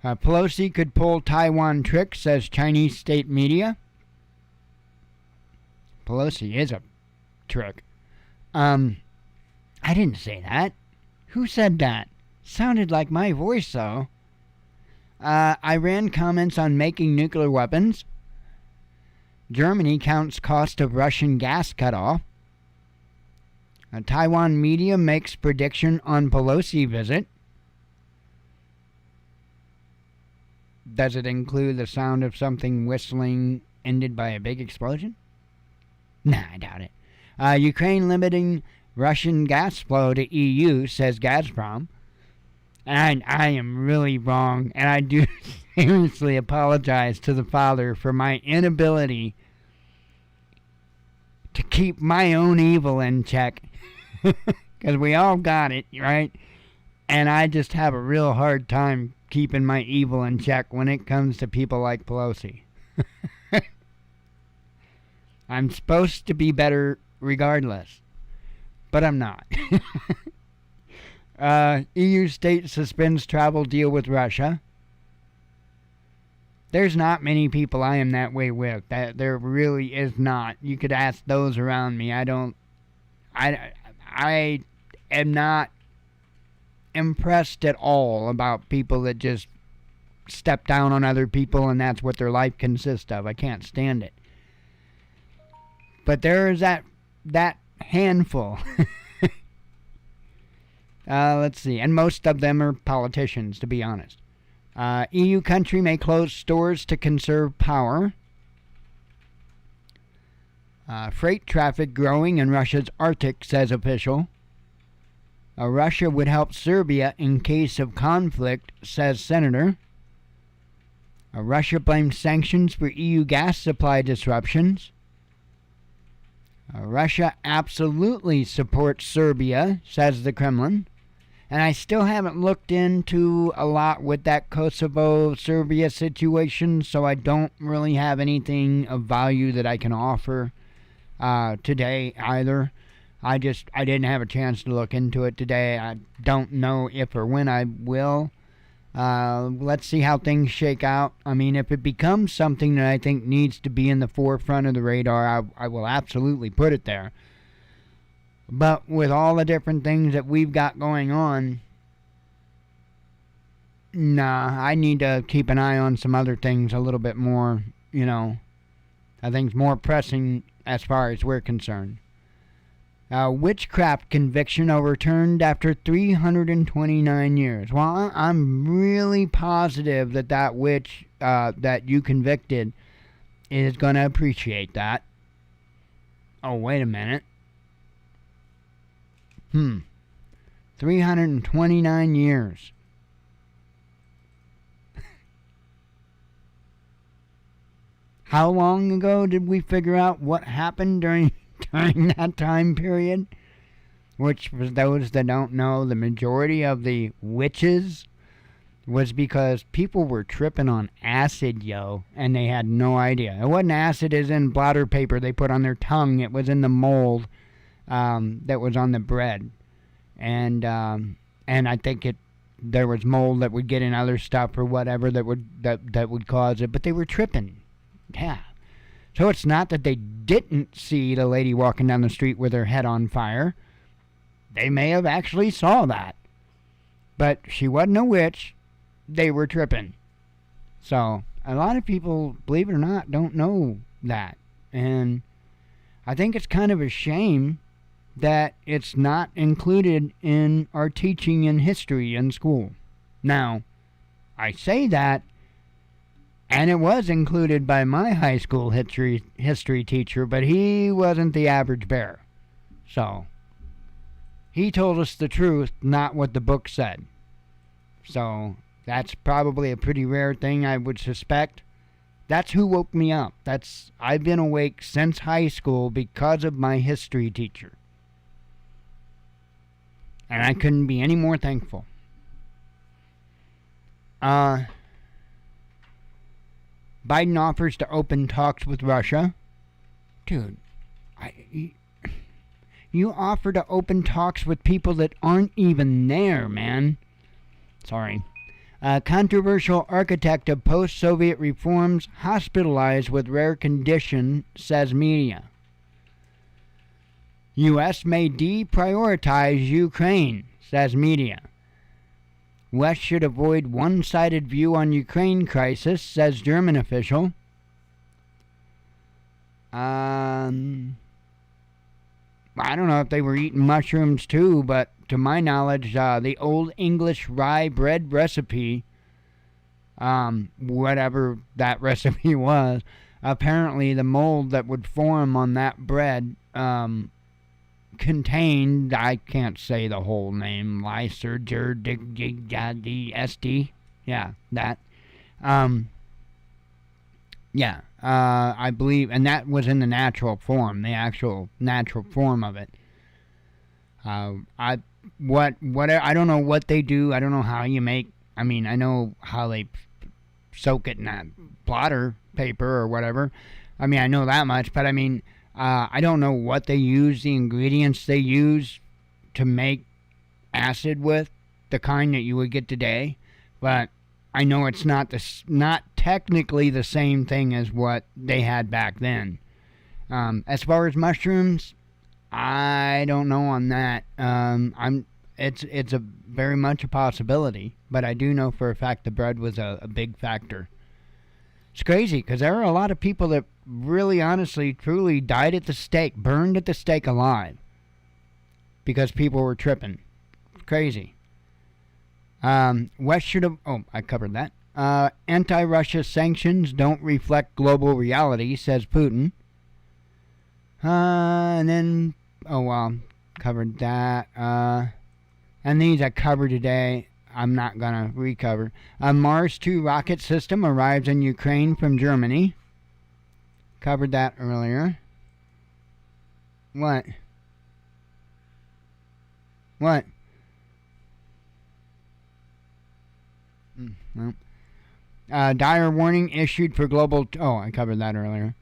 Pelosi could pull Taiwan trick, says Chinese state media. Pelosi is a trick. I didn't say that. Who said that? Sounded like my voice, though. Iran comments on making nuclear weapons. Germany counts cost of Russian gas cutoff. Taiwan media makes prediction on Pelosi visit. Does it include the sound of something whistling ended by a big explosion? Nah, I doubt it. Ukraine limiting Russian gas flow to EU, says Gazprom. And I am really wrong, and I do seriously apologize to the Father for my inability to keep my own evil in check. Because we all got it, right? And I just have a real hard time keeping my evil in check when it comes to people like Pelosi. I'm supposed to be better regardless, but I'm not. EU state suspends travel deal with Russia. There's not many people I am that way with. There really is not. You could ask those around me. I am not impressed at all about people that just step down on other people and that's what their life consists of. I can't stand it. But there is that handful. Let's see. And most of them are politicians, to be honest. EU country may close stores to conserve power. Freight traffic growing in Russia's Arctic, says official. Russia would help Serbia in case of conflict, says Senator. Russia blames sanctions for EU gas supply disruptions. Russia absolutely supports Serbia, says the Kremlin. And I still haven't looked into a lot with that Kosovo-Serbia situation, so I don't really have anything of value that I can offer today either. I didn't have a chance to look into it today. I don't know if or when I will. Let's see how things shake out. I mean, if it becomes something that I think needs to be in the forefront of the radar, I will absolutely put it there. But with all the different things that we've got going on, I need to keep an eye on some other things a little bit more, I think it's more pressing as far as we're concerned. Witchcraft conviction overturned after 329 years. Well, I'm really positive that witch that you convicted is going to appreciate that. Oh, wait a minute. 329 years. How long ago did we figure out what happened during that time period? Which, for those that don't know, the majority of the witches was because people were tripping on acid, and they had no idea. It wasn't acid as in blotter paper they put on their tongue. It was in the mold that was on the bread. And I think there was mold that would get in other stuff or whatever that would cause it, but they were tripping. Yeah. So it's not that they didn't see the lady walking down the street with her head on fire. They may have actually saw that. But she wasn't a witch. They were tripping. So a lot of people, believe it or not, don't know that. And I think it's kind of a shame that it's not included in our teaching in history in school. Now, I say that, and it was included by my high school history teacher, but he wasn't the average bear. So, he told us the truth, not what the book said. So, that's probably a pretty rare thing, I would suspect. That's who woke me up. I've been awake since high school because of my history teacher. And I couldn't be any more thankful. Biden offers to open talks with Russia. Dude, you offer to open talks with people that aren't even there, man. Sorry. Controversial architect of post-Soviet reforms hospitalized with rare condition, says media. U.S. may deprioritize Ukraine, says media. West should avoid one-sided view on Ukraine crisis, says German official. I don't know if they were eating mushrooms too, but to my knowledge, the old English rye bread recipe, whatever that recipe was, apparently the mold that would form on that bread contained, I can't say the whole name, lysergirdigdst. Yeah, that. I believe, and that was in the natural form, the actual natural form of it. I don't know what they do. I don't know how you make. I mean, I know how they soak it in that blotter paper or whatever. I mean, I know that much, but I mean, I don't know what they use, the ingredients they use to make acid with, the kind that you would get today. But I know it's not technically the same thing as what they had back then. As far as mushrooms, I don't know on that. It's a very much a possibility, but I do know for a fact the bread was a big factor. It's crazy because there are a lot of people that really, honestly, truly died at the stake, burned at the stake alive because people were tripping. It's crazy. West should have. Oh, I covered that. Anti-Russia sanctions don't reflect global reality, says Putin. And then, covered that. And these I covered today. I'm not going to recover. A Mars 2 rocket system arrives in Ukraine from Germany. Covered that earlier. What? What? No. Dire warning issued for global... I covered that earlier.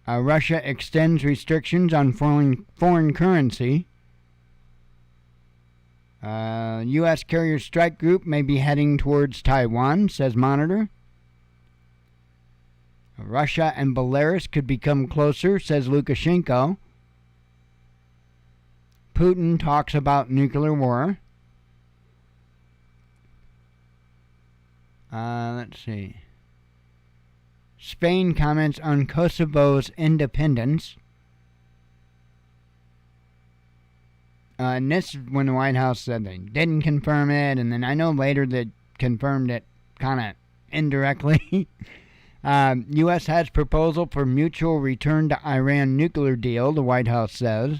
Russia extends restrictions on foreign currency. U.S. carrier strike group may be heading towards Taiwan, says Monitor. Russia and Belarus could become closer, says Lukashenko. Putin talks about nuclear war. Let's see. Spain comments on Kosovo's independence. And this is when the White House said they didn't confirm it, and then I know later they confirmed it kind of indirectly. U.S. has proposal for mutual return to Iran nuclear deal, the White House says.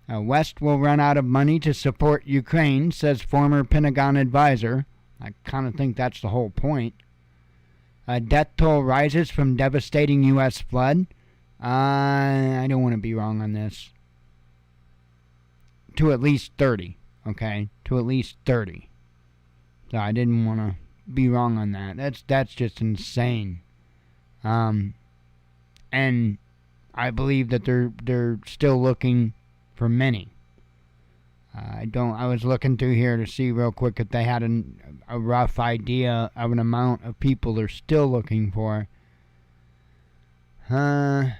West will run out of money to support Ukraine, says former Pentagon advisor. I kind of think that's the whole point. Death toll rises from devastating U.S. flood. I don't want to be wrong on this. To at least 30, okay? To at least 30. So I didn't want to be wrong on that. That's just insane. And I believe that they're still looking for many. I was looking through here to see real quick if they had a rough idea of an amount of people they're still looking for. I'm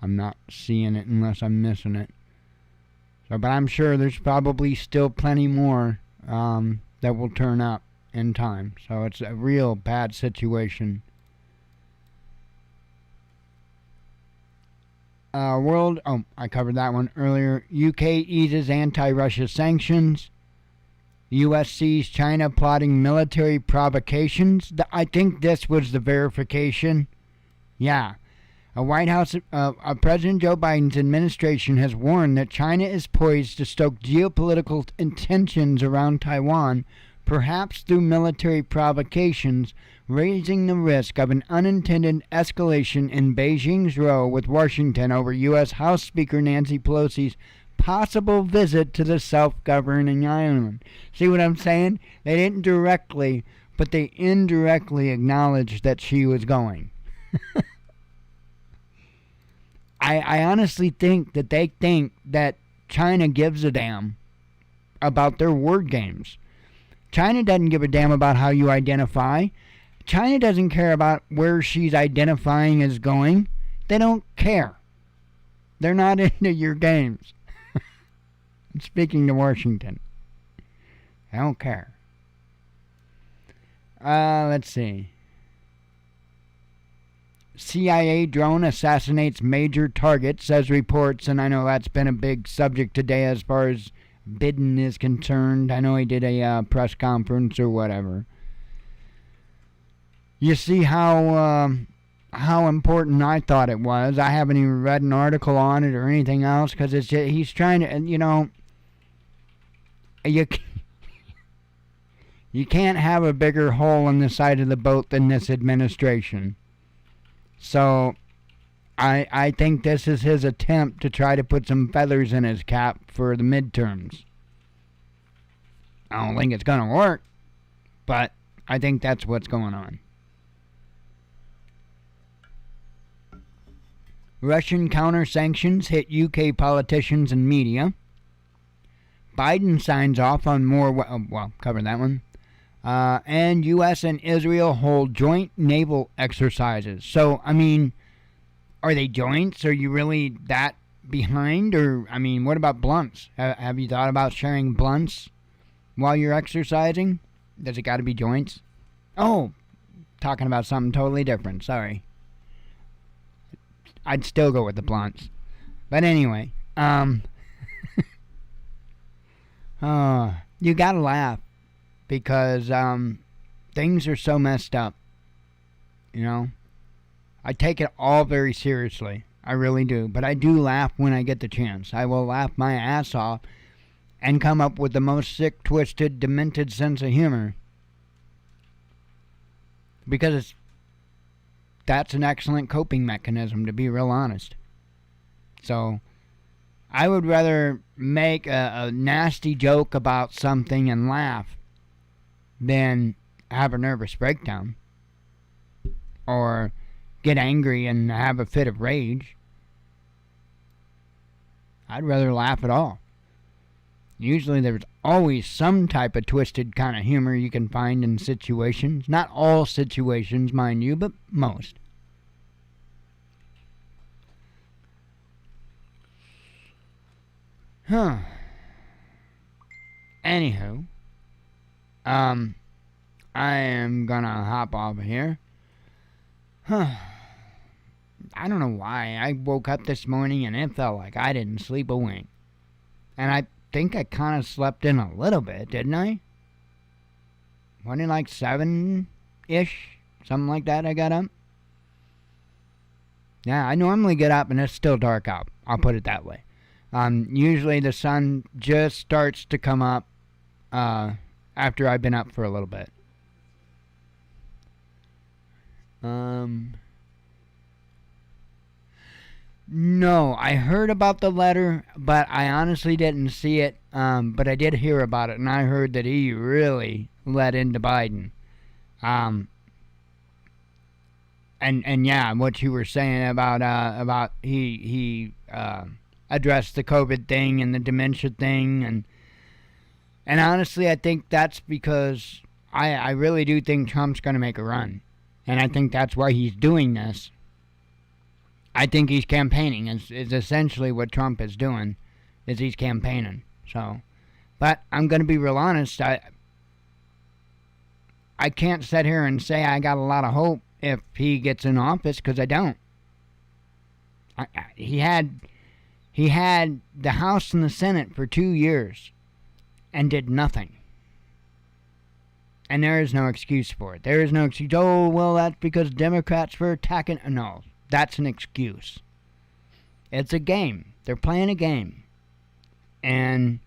not seeing it unless I'm missing it. So, but I'm sure there's probably still plenty more that will turn up in time. So it's a real bad situation. I covered that one earlier. UK eases anti-Russia sanctions. U.S. sees China plotting military provocations. I think this was the verification. Yeah. President Joe Biden's administration has warned that China is poised to stoke geopolitical tensions around Taiwan, perhaps through military provocations, raising the risk of an unintended escalation in Beijing's row with Washington over U.S. House Speaker Nancy Pelosi's possible visit to the self-governing island. See what I'm saying? They didn't directly, but they indirectly acknowledged that she was going. I honestly think that they think that China gives a damn about their word games. China doesn't give a damn about how you identify. China doesn't care about where she's identifying as going. They don't care. They're not into your games. I'm speaking to Washington. They don't care. Let's see. CIA drone assassinates major target, says reports, and I know that's been a big subject today as far as Biden is concerned. I know he did a press conference or whatever. You see how important I thought it was. I haven't even read an article on it or anything else because it's just, he's trying to, you can't have a bigger hole in the side of the boat than this administration. So I think this is his attempt to try to put some feathers in his cap for the midterms. I don't think it's going to work, but I think that's what's going on. Russian counter-sanctions hit UK politicians and media. Biden signs off on more... cover that one. And U.S. and Israel hold joint naval exercises. So, are they joints? Are you really that behind? Or, what about blunts? Have you thought about sharing blunts while you're exercising? Does it got to be joints? Oh, talking about something totally different. Sorry. I'd still go with the blunts. But anyway, you gotta laugh because things are so messed up. I take it all very seriously. I really do. But I do laugh when I get the chance. I will laugh my ass off and come up with the most sick, twisted, demented sense of humor. Because that's an excellent coping mechanism, to be real honest. So, I would rather make a nasty joke about something and laugh than have a nervous breakdown or get angry and have a fit of rage. I'd rather laugh at all. Usually there's always some type of twisted kind of humor you can find in situations. Not all situations, mind you, but most. Anywho, I am gonna hop off here. I don't know why. I woke up this morning and it felt like I didn't sleep a wink. And I think I kind of slept in a little bit, didn't I? Wasn't it like 7-ish? Something like that I got up? Yeah, I normally get up and it's still dark out. I'll put it that way. Usually the sun just starts to come up after I've been up for a little bit. No, I heard about the letter, but I honestly didn't see it. But I did hear about it, and I heard that he really let into Biden. And yeah, what you were saying about he addressed the COVID thing and the dementia thing, and honestly, I think that's because I really do think Trump's going to make a run, and I think that's why he's doing this. I think he's campaigning. Is essentially what Trump is doing, is he's campaigning. So, but I'm going to be real honest. I can't sit here and say I got a lot of hope if he gets in office, because I don't. He had the House and the Senate for 2 years and did nothing. And there is no excuse for it. There is no excuse. Oh, well, that's because Democrats were attacking. No. That's an excuse. It's a game. They're playing a game. And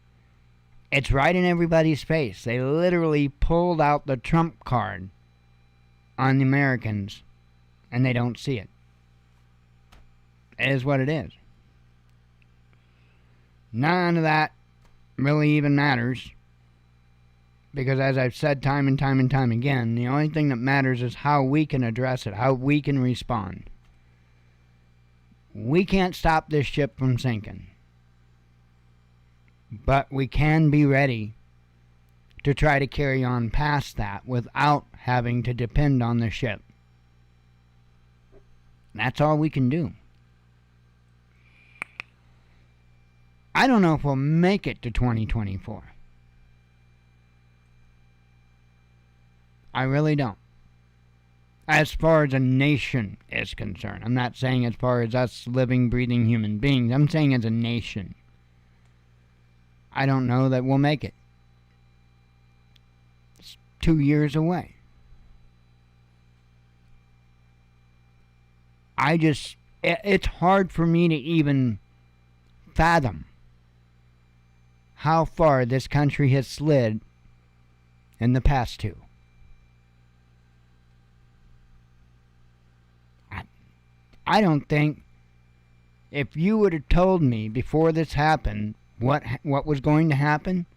it's right in everybody's face. They literally pulled out the Trump card on the Americans, and they don't see it. It is what it is. None of that really even matters. Because as I've said time and time and time again, the only thing that matters is how we can address it, how we can respond. We can't stop this ship from sinking. But we can be ready to try to carry on past that without having to depend on the ship. That's all we can do. I don't know if we'll make it to 2024. I really don't. As far as a nation is concerned. I'm not saying as far as us living, breathing human beings. I'm saying as a nation. I don't know that we'll make it. It's 2 years away. It's hard for me to even fathom how far this country has slid in the past 2. I don't think, if you would have told me before this happened what was going to happen,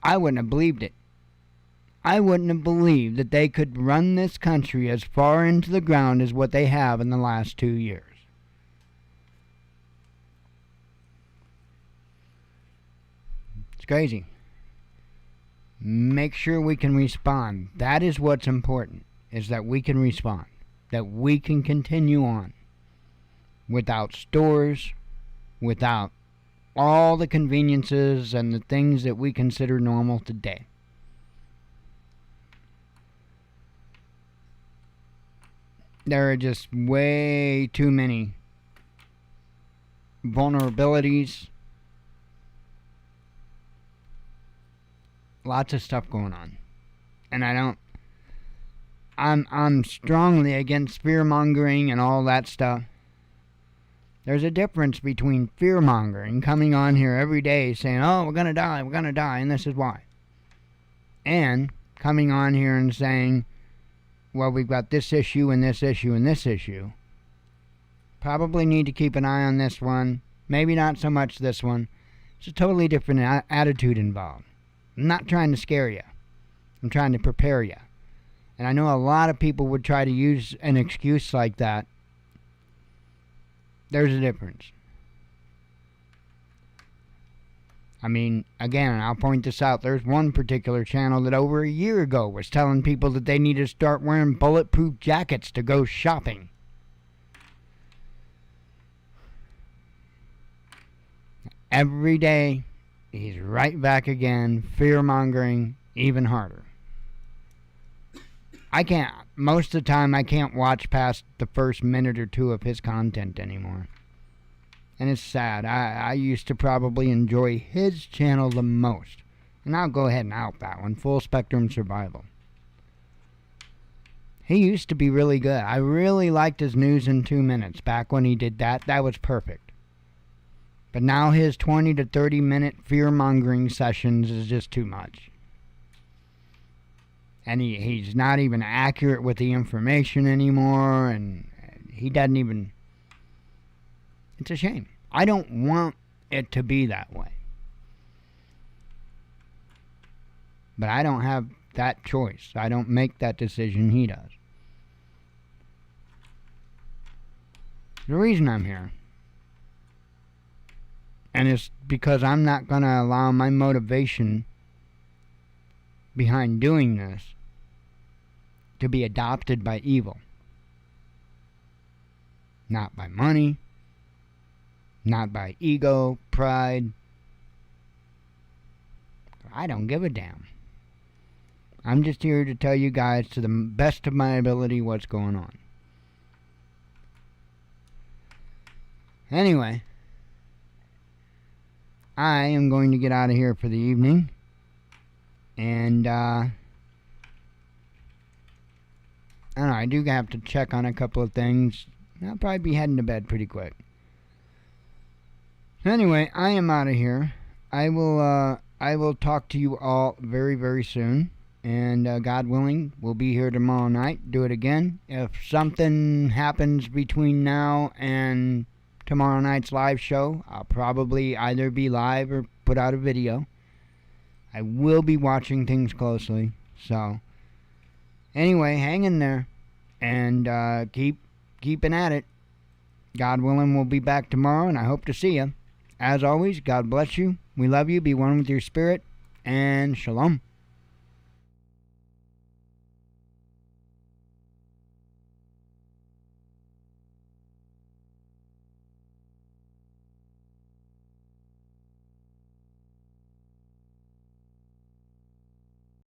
I wouldn't have believed it. I wouldn't have believed that they could run this country as far into the ground as what they have in the last 2 years. It's crazy. Make sure we can respond. That is what's important, is that we can respond. That we can continue on without stores, without all the conveniences and the things that we consider normal today. There are just way too many vulnerabilities. Lots of stuff going on. And I don't I'm strongly against fear-mongering and all that stuff. There's a difference between fear-mongering, coming on here every day saying, oh, we're going to die, and this is why. And coming on here and saying, well, we've got this issue and this issue and this issue. Probably need to keep an eye on this one. Maybe not so much this one. It's a totally different attitude involved. I'm not trying to scare you. I'm trying to prepare you. And I know a lot of people would try to use an excuse like that. There's a difference. I mean, again, I'll point this out. There's one particular channel that over a year ago was telling people that they need to start wearing bulletproof jackets to go shopping. Every day, he's right back again, fear-mongering even harder. Most of the time, I can't watch past the first minute or two of his content anymore. And it's sad. I used to probably enjoy his channel the most. And I'll go ahead and out that one, Full Spectrum Survival. He used to be really good. I really liked his News in 2 Minutes. Back when he did that, that was perfect. But now his 20 to 30 minute fear-mongering sessions is just too much. And he's not even accurate with the information anymore, and he doesn't even... It's a shame. I don't want it to be that way. But I don't have that choice. I don't make that decision, he does. The reason I'm here, and it's because I'm not going to allow my motivation behind doing this to be adopted by evil. Not by money, not by ego, pride. I don't give a damn. I'm just here to tell you guys to the best of my ability what's going on. Anyway, I am going to get out of here for the evening. And, I don't know, I do have to check on a couple of things. I'll probably be heading to bed pretty quick. Anyway, I am out of here. I will talk to you all very, very soon. And God willing, we'll be here tomorrow night. Do it again. If something happens between now and tomorrow night's live show, I'll probably either be live or put out a video. I will be watching things closely. So, anyway, hang in there. And keeping at it. God willing, we'll be back tomorrow, and I hope to see you. As always, God bless you. We love you. Be one with your spirit. And shalom.